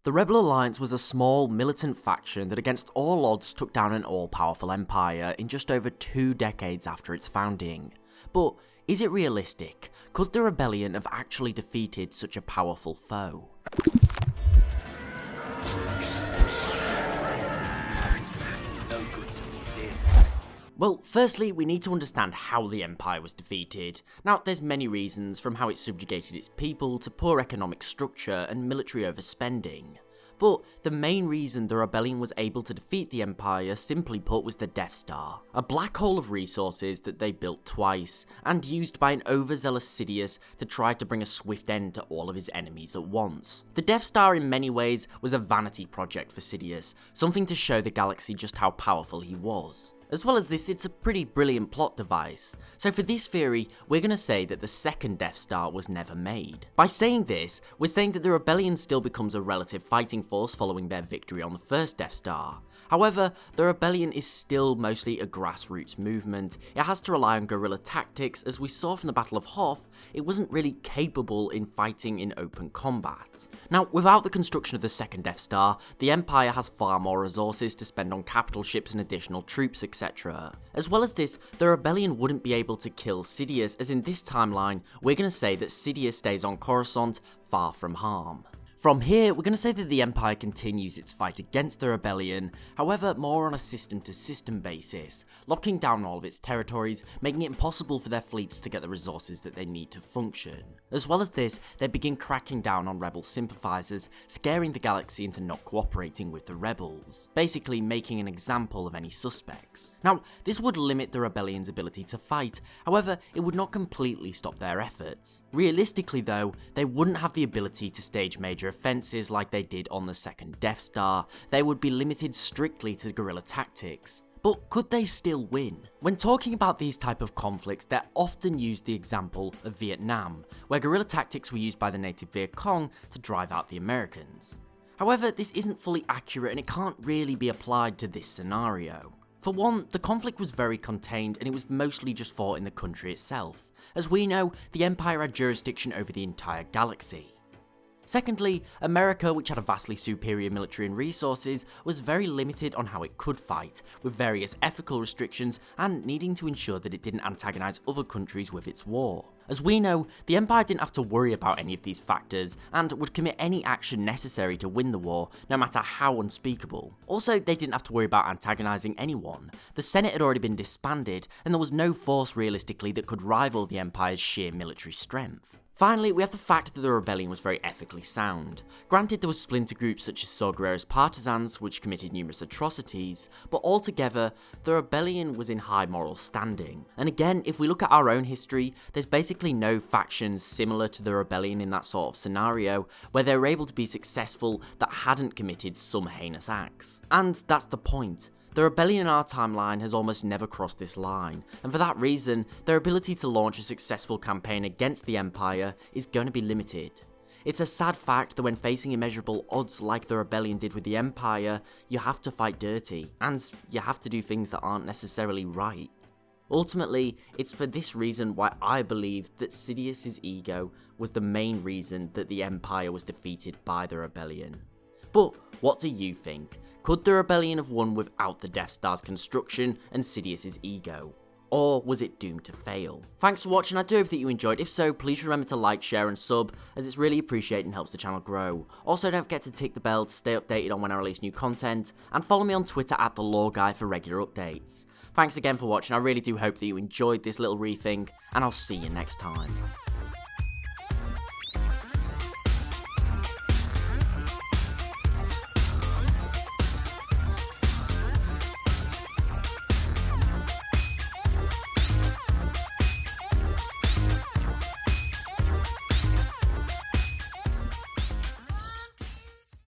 The Rebel Alliance was a small, militant faction that against all odds took down an all-powerful empire in just over 2 decades after its founding. But is it realistic? Could the rebellion have actually defeated such a powerful foe? Well, firstly, we need to understand how the Empire was defeated. Now, there's many reasons, from how it subjugated its people to poor economic structure and military overspending. But the main reason the rebellion was able to defeat the Empire, simply put, was the Death Star, a black hole of resources that they built twice, and used by an overzealous Sidious to try to bring a swift end to all of his enemies at once. The Death Star in many ways was a vanity project for Sidious, something to show the galaxy just how powerful he was. As well as this, it's a pretty brilliant plot device. So for this theory, we're going to say that the second Death Star was never made. By saying this, we're saying that the rebellion still becomes a relative fighting force following their victory on the first Death Star. However, the rebellion is still mostly a grassroots movement. It has to rely on guerrilla tactics. As we saw from the Battle of Hoth, it wasn't really capable in fighting in open combat. Now, without the construction of the second Death Star, the Empire has far more resources to spend on capital ships and additional troops, etc. As well as this, the rebellion wouldn't be able to kill Sidious, as in this timeline, we're going to say that Sidious stays on Coruscant, far from harm. From here, we're going to say that the Empire continues its fight against the rebellion, however more on a system-to-system basis, locking down all of its territories, making it impossible for their fleets to get the resources that they need to function. As well as this, they begin cracking down on rebel sympathizers, scaring the galaxy into not cooperating with the rebels, basically making an example of any suspects. Now, this would limit the rebellion's ability to fight, however, it would not completely stop their efforts. Realistically though, they wouldn't have the ability to stage major offences like they did on the second Death Star. They would be limited strictly to guerrilla tactics. But could they still win? When talking about these type of conflicts, they're often used the example of Vietnam, where guerrilla tactics were used by the native Viet Cong to drive out the Americans. However, this isn't fully accurate and it can't really be applied to this scenario. For one, the conflict was very contained and it was mostly just fought in the country itself. As we know, the Empire had jurisdiction over the entire galaxy. Secondly, America, which had a vastly superior military and resources, was very limited on how it could fight, with various ethical restrictions and needing to ensure that it didn't antagonise other countries with its war. As we know, the Empire didn't have to worry about any of these factors, and would commit any action necessary to win the war, no matter how unspeakable. Also, they didn't have to worry about antagonising anyone. The Senate had already been disbanded, and there was no force realistically that could rival the Empire's sheer military strength. Finally, we have the fact that the rebellion was very ethically sound. Granted, there were splinter groups such as Saw Gerrera's partisans, which committed numerous atrocities, but altogether, the rebellion was in high moral standing. And again, if we look at our own history, there's basically no factions similar to the rebellion in that sort of scenario, where they were able to be successful that hadn't committed some heinous acts. And that's the point. The rebellion in our timeline has almost never crossed this line, and for that reason, their ability to launch a successful campaign against the Empire is going to be limited. It's a sad fact that when facing immeasurable odds like the rebellion did with the Empire, you have to fight dirty, and you have to do things that aren't necessarily right. Ultimately, it's for this reason why I believe that Sidious's ego was the main reason that the Empire was defeated by the rebellion. But what do you think? Could the rebellion have won without the Death Star's construction and Sidious's ego? Or was it doomed to fail? Thanks for watching, I do hope that you enjoyed. If so, please remember to like, share and sub, as it's really appreciated and helps the channel grow. Also, don't forget to tick the bell to stay updated on when I release new content, and follow me on Twitter at @TheLawGuy for regular updates. Thanks again for watching, I really do hope that you enjoyed this little rethink, and I'll see you next time.